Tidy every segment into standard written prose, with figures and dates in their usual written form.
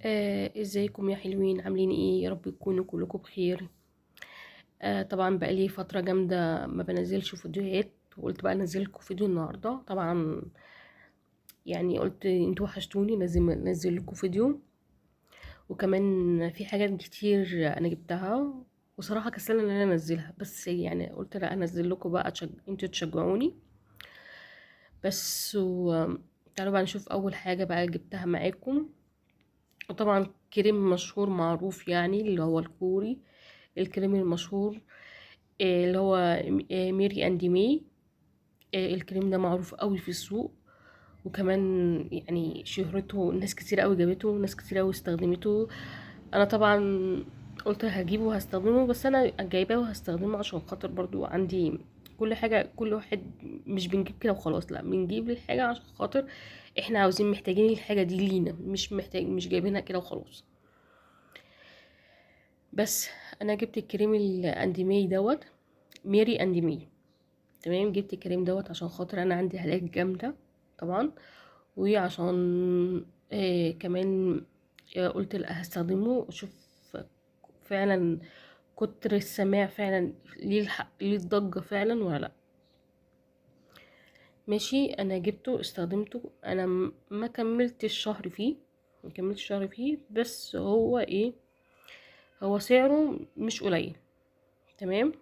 ازيكم يا حلوين، عاملين ايه؟ يا رب تكونوا كلكم بخير. طبعا بقالي فترة جامدة ما بنزلش فيديوهات، وقلت بقى انزل لكم فيديو النهاردة. طبعا يعني قلت انتوا وحشتوني، لازم انزل لكم فيديو. وكمان في حاجات كتير انا جبتها، وصراحة كسلانة ان انا انزلها، بس يعني قلت لا انزل لكم بقى انتوا تشجعوني. بس تعالوا بقى نشوف اول حاجة بقى جبتها معاكم. وطبعا كريم مشهور معروف، يعني اللي هو الكوري، الكريم المشهور، اللي هو ميري اند مي. الكريم ده معروف قوي في السوق، وكمان يعني شهرته ناس كتير قوي جابته، ناس كتير قوي استخدمته. انا طبعا قلت هجيبه وهستخدمه، بس انا جايباه وهستخدمه عشان خاطر برضو عندي كل حاجة. كل واحد مش بنجيب كده وخلاص، لا بنجيب الحاجة عشان خاطر احنا عاوزين، محتاجين الحاجة دي لينا، مش جايبينها كده وخلاص. بس انا جبت الكريم الانديمي دوت، ميري انديمي. تمام، جبت الكريم دوت عشان خاطر انا عندي هالات جامده طبعا، وعشان كمان قلت لا هستخدمه اشوف فعلا كتر السماع فعلا ليه الحق، ليه الضجه فعلا ولا لا. ماشي، انا جبته استخدمته، انا ما كملتش شهر فيه، ما كملتش شهر فيه، بس هو ايه، هو سعره مش قليل. تمام.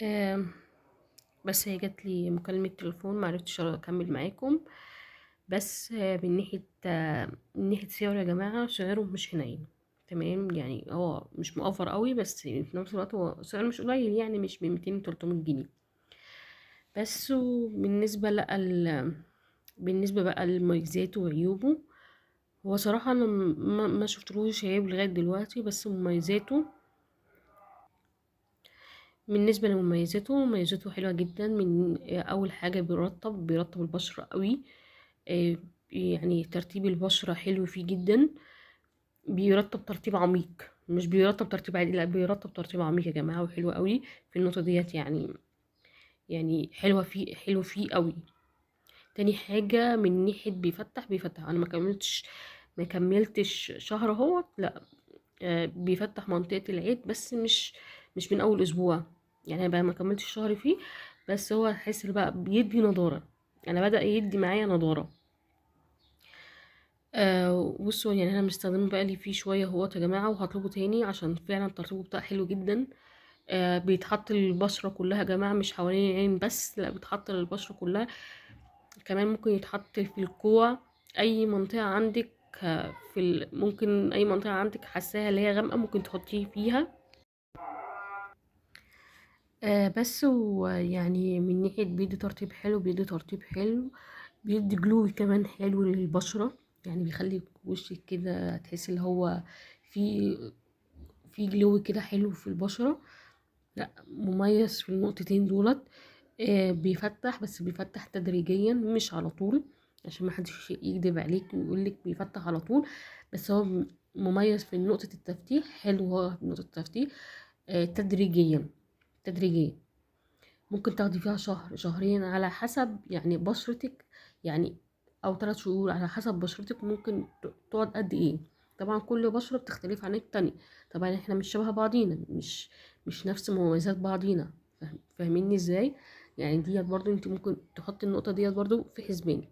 آم، بس هي جات لي مكالمة تليفون، معرفتش اكمل معاكم. بس من ناحية سعره يا جماعة، سعره مش حنين. تمام، يعني هو مش مؤفر قوي، بس في نفس الوقت هو سعره مش قليل، يعني مش ب 200 300 جنيه. بس بالنسبة بقى لمميزاته وعيوبه، هو صراحة انا ما شفتلوش عيب لغاية دلوقتي، بس مميزاته. بالنسبة لمميزاته، مميزاته حلوة جدا. من أول حاجة بيرطب البشرة قوي. آه، يعني ترطيب البشرة حلو فيه جدا. بيرطب ترطيب عميق، مش بيرطب ترطيب عادي، لا بيرطب ترطيب عميق يا جماعة، وحلو قوي في النقطة ديت يعني. يعني حلو فيه قوي. تاني حاجة من ناحية بيفتح، أنا ما كملتش شهر اهوت، لا. بيفتح منطقة العين، بس مش من أول أسبوع. يعني أنا بقى ما كملتش شهر فيه، بس هو حس بقى بيدي نضارة. أنا بدأ يدي معايا نضارة. بصوا، يعني أنا مستخدمه بقالي فيه شوية اهوت يا جماعة، وهطلبه تاني عشان فعلا ترطيبه بتاعه حلو جدا. بيتحط للبشرة كلها يا جماعة، مش حوالين العين بس، لا بيتحط للبشرة كلها. كمان ممكن يتحط في الكوع، أي منطقة عندك. ممكن أي منطقة عندك حاساها اللي هي غامقة، ممكن تحطيه فيها. بس ويعني من ناحية بيدي ترطيب حلو، بيدي جلو كمان حلو للبشرة. يعني بيخلي وشك كده تحس اللي هو في في جلو كده حلو في البشرة. لا، مميز في النقطتين دولت. بيفتح، بس بيفتح تدريجيا مش على طول، عشان ما حدش يكذب عليك ويقولك بيفتح على طول. بس هو مميز في نقطة التفتيح، حلو هو في نقطة التفتيح. تدريجيا ممكن تاخدي فيها شهر شهرين على حسب يعني بشرتك، يعني او 3 شهور على حسب بشرتك، ممكن تقعد قد ايه. طبعا كل بشرة بتختلف عن التانية. طبعا احنا مش شبه بعضينا، مش نفس مميزات بعضينا. فاهميني ازاي؟ يعني ديت برضو انت ممكن تحطي النقطة ديت برضو في حسبانك.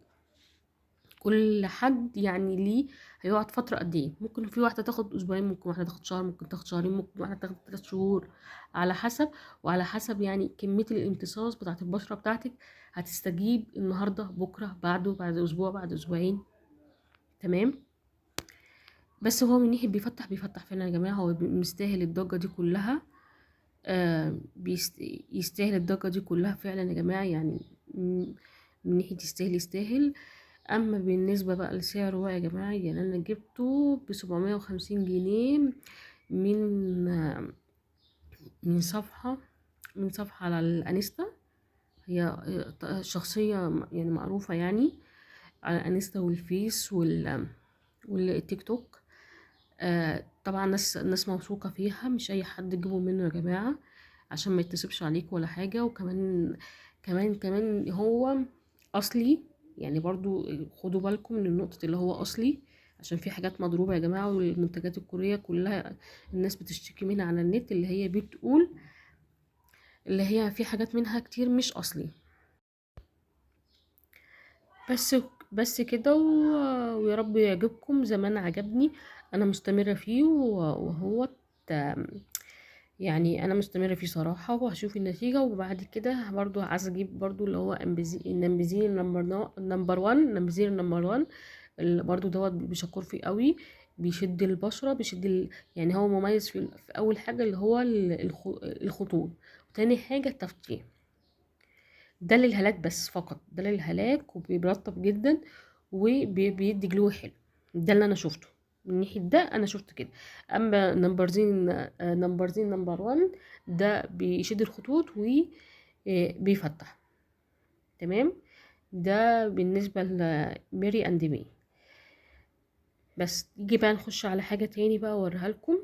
كل حد يعني ليه هيقعد فترة قد ايه. ممكن في واحدة تاخد اسبوعين، ممكن واحدة تاخد شهر، ممكن تاخد شهرين، ممكن واحدة تاخد 3 شهور. على حسب، وعلى حسب يعني كمية الامتصاص بتاعت البشرة بتاعتك، هتستجيب النهاردة بكرة بعده بعد اسبوع بعد اسبوعين. تمام. بس هو من ناحية بيفتح فعلا يا جماعة، هو مستاهل الضجة دي كلها. يستاهل الضجة دي كلها فعلا يا جماعة يعني. م- من ناحية يستاهل. اما بالنسبة بقى لسعره بقى يا جماعة، يعني انا جبته ب750 جنيه من من صفحة من صفحة على الانستا. هي شخصية يعني معروفة يعني، على الانستا والفيس والتيك توك. طبعا ناس موثوقة فيها، مش اي حد تجيبوا منه يا جماعة، عشان ما يتسبش عليك ولا حاجة. وكمان هو اصلي. يعني برضو خدوا بالكم من النقطة اللي هو اصلي، عشان في حاجات مضروبة يا جماعة، والمنتجات الكورية كلها الناس بتشتكي منها على النت، اللي هي بتقول اللي هي في حاجات منها كتير مش اصلي. بس بس كده ويا رب يعجبكم زي ما انا عجبني. انا مستمرة فيه وهو يعني انا مستمرة فيه صراحة، وهشوف النتيجة. وبعد كده برضو عايزة اجيب برضو اللي هو نمبزين نمبر 1 اللي برضو دوت بشكر فيه قوي. بيشد البشرة، يعني هو مميز في اول حاجة اللي هو الخطوط، وتاني حاجة التفتيح. ده للهالات بس فقط، ده للهلاك، وبيرطب جدا وبيدي جلو حلو. ده اللي انا شفته من ناحيه، ده انا شفت كده. اما نمبر 1 ده بيشد الخطوط وبيفتح. تمام. ده بالنسبه لميري اند مي. بس يجي بقى نخش على حاجه تاني بقى اوريها لكم.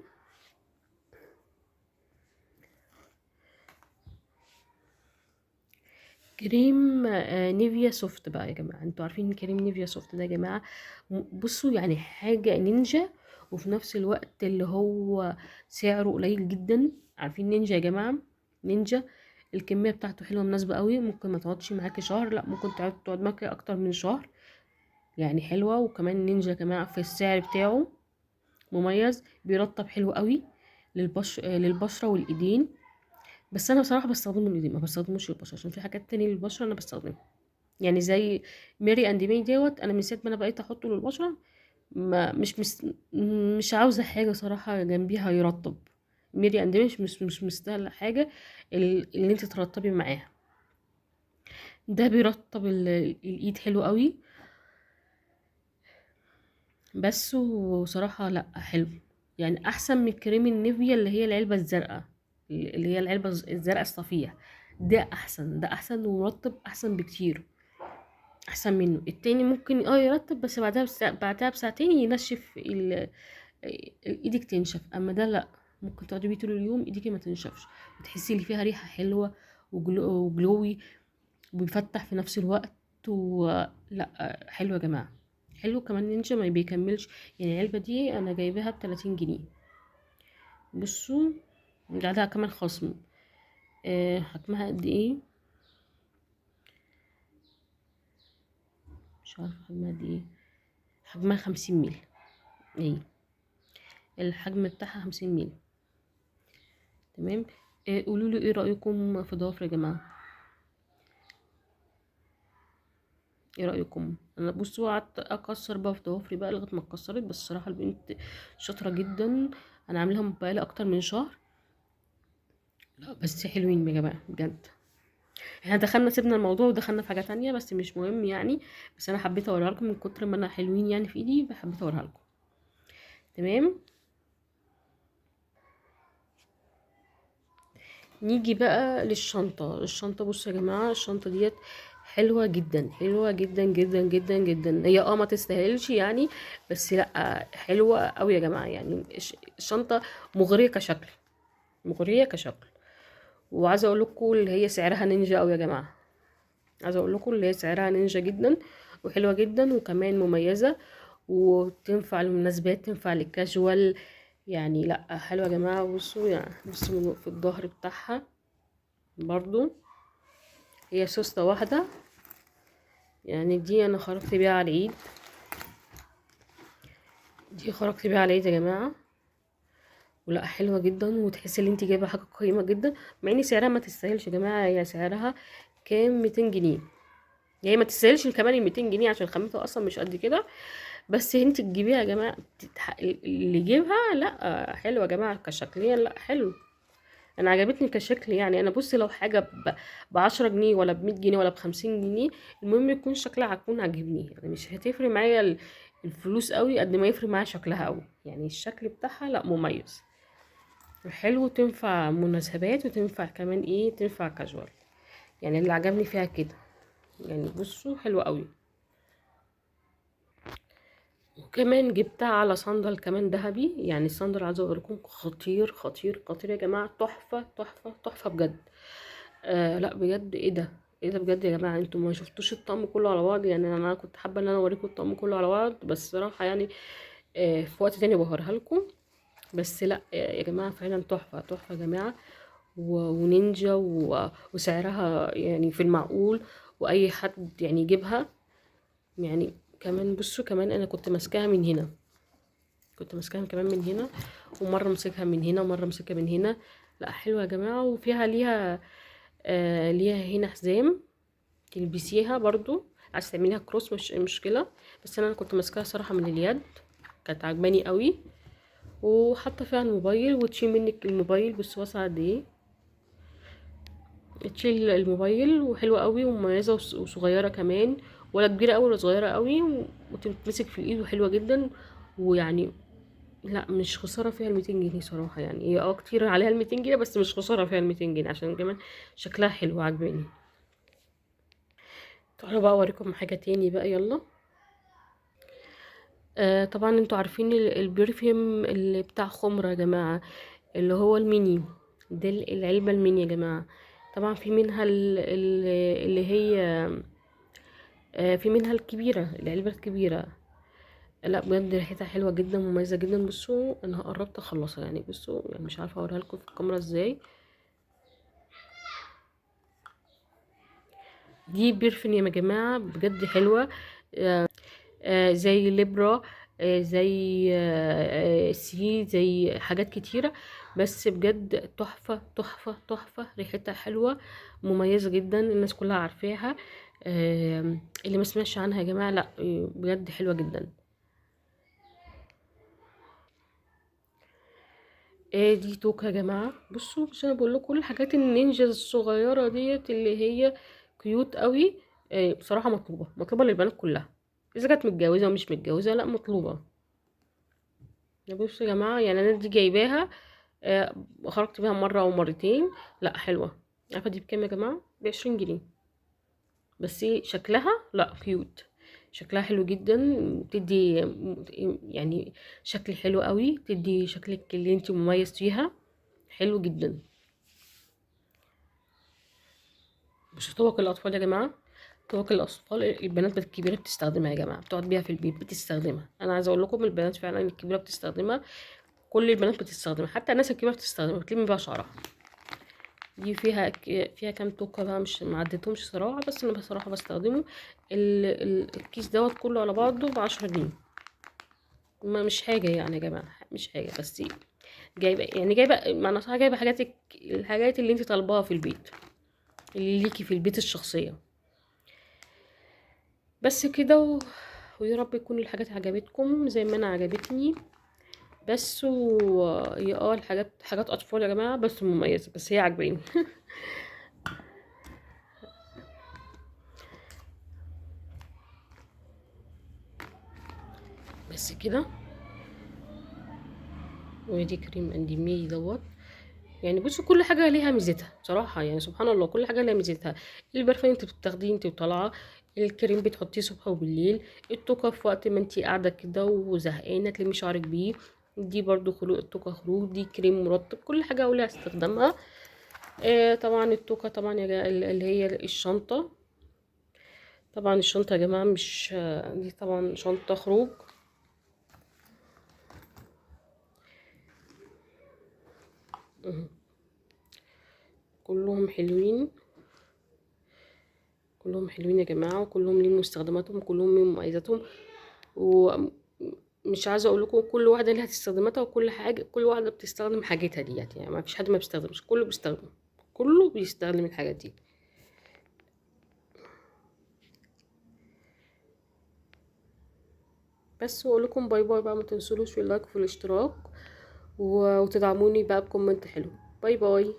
كريم نيفيا سوفت بقى يا جماعه. انتوا عارفين كريم نيفيا سوفت ده يا جماعه، بصوا يعني حاجه نينجا، وفي نفس الوقت اللي هو سعره قليل جدا. عارفين نينجا يا جماعه؟ نينجا الكميه بتاعته حلوه مناسبه قوي، ممكن ما تقعدش معاكي شهر، لا ممكن تقعد معاكي اكتر من شهر، يعني حلوه. وكمان نينجا يا جماعه في السعر بتاعه مميز، بيرطب حلو قوي للبشره والايدين. بس انا بصراحه بستخدمه للايدين، ما بستخدموش للبشره، عشان في حاجات تانية للبشره انا بستخدمها. يعني زي ميري اند مي دوت، انا من ساعه ما انا بقيت احطه للبشره ما مش عاوزه حاجه صراحه جنبيها يرطب. ميري اند مي مش مستاهله حاجه اللي انت ترطبي معاها. ده بيرطب الايد حلو قوي. بس وصراحه لا حلو، يعني احسن من كريم النيفيا اللي هي العلبه الزرقاء، اللي هي العلبه الزرقاء الصفيه. ده احسن، ده احسن ومرطب احسن بكتير، احسن منه. التاني ممكن يرطب، بس بعدها بساعتين ينشف ايدك تنشف. اما ده لا، ممكن تقعدي بيه طول اليوم ايديكي ما تنشفش، وتحسي ان فيها ريحه حلوه وجلوي، وبيفتح في نفس الوقت. لا حلو يا جماعه، حلو. كمان نينجا ما بيكملش، يعني العلبه دي انا جايباها ب30 جنيه. بصوا عليها كمان خصم. حجمها قد ايه؟ مش عارفه حجمها قد ايه. حجمها 50 ميل. ايه الحجم بتاعها 50 ميل. تمام. قولوا لي ايه رأيكم في ضوافر يا جماعة؟ ايه رأيكم؟ انا بصوا قعدت اكسر بقى في ضوافري بقى لغاية ما اتكسرت، بس الصراحة البنت شاطرة جدا. انا عاملاها بقالي اكتر من شهر. لا بس حلوين يا جماعة بجد. احنا دخلنا سيبنا الموضوع ودخلنا في حاجة تانية، بس مش مهم يعني. بس انا حبيت اوريها لكم من كتر ما انا حلوين يعني في ايدي، حبيت اوريها لكم. تمام. نيجي بقى للشنطة. بصوا يا جماعة، الشنطة ديت حلوة جدا، حلوة جدا جدا جدا جدا. هي ما تستاهلش يعني، بس لا حلوة قوي يا جماعة. يعني الشنطة مغرية كشكل، مغرية كشكل. وعايزة اقول لكم اللي هي سعرها نينجا قوي يا جماعة. عايزة اقول لكم اللي هي سعرها نينجا جدا، وحلوة جدا، وكمان مميزة، وتنفع للمناسبات، تنفع للكاجوال. يعني لا حلوة يا جماعة. بصوا يعني، بصوا في الظهر بتاعها برضو هي سوستة واحدة. يعني دي انا خرجت بيها على العيد، دي خرجت بيها على العيد يا جماعة. ولا حلوة جدا، وتحسي ان انت جايبة حاجة قيمة جدا، مع ان سعرها ما تستاهلش يا جماعة. هي سعرها كام؟ 200 جنيه. هي ما تستاهلش كمان ال200 جنيه، عشان خامتها اصلا مش قد كده. بس انت تجيبيها يا جماعة، اللي يجيبها لا حلوة يا جماعة كشكليا، لا حلو. انا عجبتني كشكل. يعني انا بصي لو حاجه ب10 جنيه ولا ب100 جنيه ولا ب50 جنيه، المهم يكون شكلها هيكون عاجبني. يعني مش هتفرق معايا الفلوس قوي قد ما يفرق معايا شكلها قوي. يعني الشكل بتاعها لا مميز وحلو، تنفع مناسبات، وتنفع كمان تنفع كاجوال. يعني اللي عجبني فيها كده. يعني بصوا حلوة قوي. وكمان جبتها على صندل كمان ذهبي. يعني الصندل عايزه اوريكم خطير خطير خطير يا جماعه، تحفه تحفه تحفه بجد. لا بجد ايه ده، ايه ده بجد يا جماعه، انتوا ما شفتوش الطقم كله على بعض؟ يعني انا كنت حابه ان انا اوريكم الطقم كله على بعض، بس صراحه يعني في وقت تاني بهوريها لكم. بس لا يا جماعه فعلا تحفه تحفه يا جماعه، ونينجا وسعرها يعني في المعقول، واي حد يعني يجيبها. يعني كمان بصوا، كمان انا كنت ماسكاها من هنا، كنت ماسكاها كمان من هنا، ومره مسكها من هنا ومره مسكها من هنا. لا حلوه يا جماعه، وفيها ليها هنا حزام تلبسيها برضو، عايز تعمليها كروس مش مشكله. بس انا كنت ماسكاها صراحه من اليد، كانت عجباني قوي. وحاطه فيها الموبايل، وتشيل منك الموبايل، بص واسعه قد ايه، تشيل الموبايل، وحلوه قوي ومميزه وصغيره كمان، ولا كبيره قوي ولا صغيره قوي، وتمسك في الايد وحلوه جدا. ويعني لا مش خساره فيها ال200 جنيه صراحه، يعني هي كتير عليها ال200 جنيه، بس مش خساره فيها ال200 جنيه عشان كمان شكلها حلو عجباني. تعالوا بقى اوريكم حاجه تاني بقى، يلا. طبعا انتوا عارفين البرفيوم اللي بتاع خمرة يا جماعة، اللي هو الميني، ده العلبة الميني يا جماعة. طبعا في منها اللي هي في منها الكبيرة، العلبة الكبيرة. لا بجد ريحتها حلوة جدا، مميزة جدا. بصوا انا قربت اخلصها، يعني بصوا، يعني مش عارفة اوريها لكم في الكاميرا ازاي. دي برفيوم يا جماعة بجد حلوة، زي ليبرا، زي سي، زي حاجات كتيرة. بس بجد تحفة تحفة تحفة، ريحتها حلوة مميزة جدا، الناس كلها عارفاها. اللي ما سمعش عنها يا جماعة، لا بجد حلوة جدا. دي توكة يا جماعة، بصوا مش انا بقول لكم كل الحاجات النينجا الصغيرة ديت اللي هي كيوت قوي. بصراحة مطلوبة مطلوبة للبنات كلها، اذا كانت متجوزة ومش متجوزة، لا مطلوبة. بصوا يا جماعة، يعني انا دي جايباها، خرجت بيها مرة او مرتين. لا حلوة. عارفة دي بكام يا جماعة؟ ب20 جنيه. بس شكلها لا كيوت، شكلها حلو جدا، بتدي يعني شكل حلو قوي، بتدي شكلك اللي انت مميز فيها، حلو جدا. مش طوق الاطفال يا جماعه، طوق الاطفال البنات الكبيره بتستخدمها يا جماعه، بتقعد بيها في البيت بتستخدمها. انا عايزه اقول لكم البنات فعلا الكبيره بتستخدمها، كل البنات بتستخدمها، حتى الناس الكبيره بتستخدمها، بتلم بيها شعرها. دي فيها كام توكه بقى، مش معدتهمش صراحه، بس انا بصراحه بستخدمه. الكيس دوت كله على بعضه ب10 جنيه، ما مش حاجه يعني يا جماعه، مش حاجه، بس جايبه يعني جايبه معنى صح، جايبه الحاجات اللي انت طالباها في البيت، اللي ليكي في البيت الشخصيه. بس كده ويا رب يكون الحاجات عجبتكم زي ما انا عجبتني. بس هي الحاجات حاجات اطفال يا جماعه، بس مميزه، بس هي عجباني. بس كده. ودي كريم انديمي دوت. يعني بصوا كل حاجه ليها ميزتها بصراحه، يعني سبحان الله كل حاجه ليها ميزتها. البرفان انت بتاخديه انت وطالعه، الكريم بتحطيه صبح وبالليل، التوكه في وقت ما انت قاعده كده وزهقانه تلمي شعرك بيه. دي برضو خروج التوكه، خروج دي كريم مرطب، كل حاجه ولها استخدامها. طبعا التوكه طبعا اللي هي الشنطه. طبعا الشنطه يا جماعه مش دي طبعا شنطه خروج. مهم. كلهم حلوين، كلهم حلوين يا جماعة، وكلهم ليهم مستخدماتهم، كلهم ليهم مميزاتهم. ومش عايزة اقول لكم كل واحدة ليها استخداماتها، وكل حاجة كل واحدة بتستخدم حاجتها ديت، يعني ما فيش حد ما بيستخدمش، كله بيستخدم، كله بيستخدم الحاجات دي. بس واقول لكم باي باي بقى، ما تنسوش في اللايك وفي الاشتراك، وتدعموني بقى بكومنت حلو. باي باي.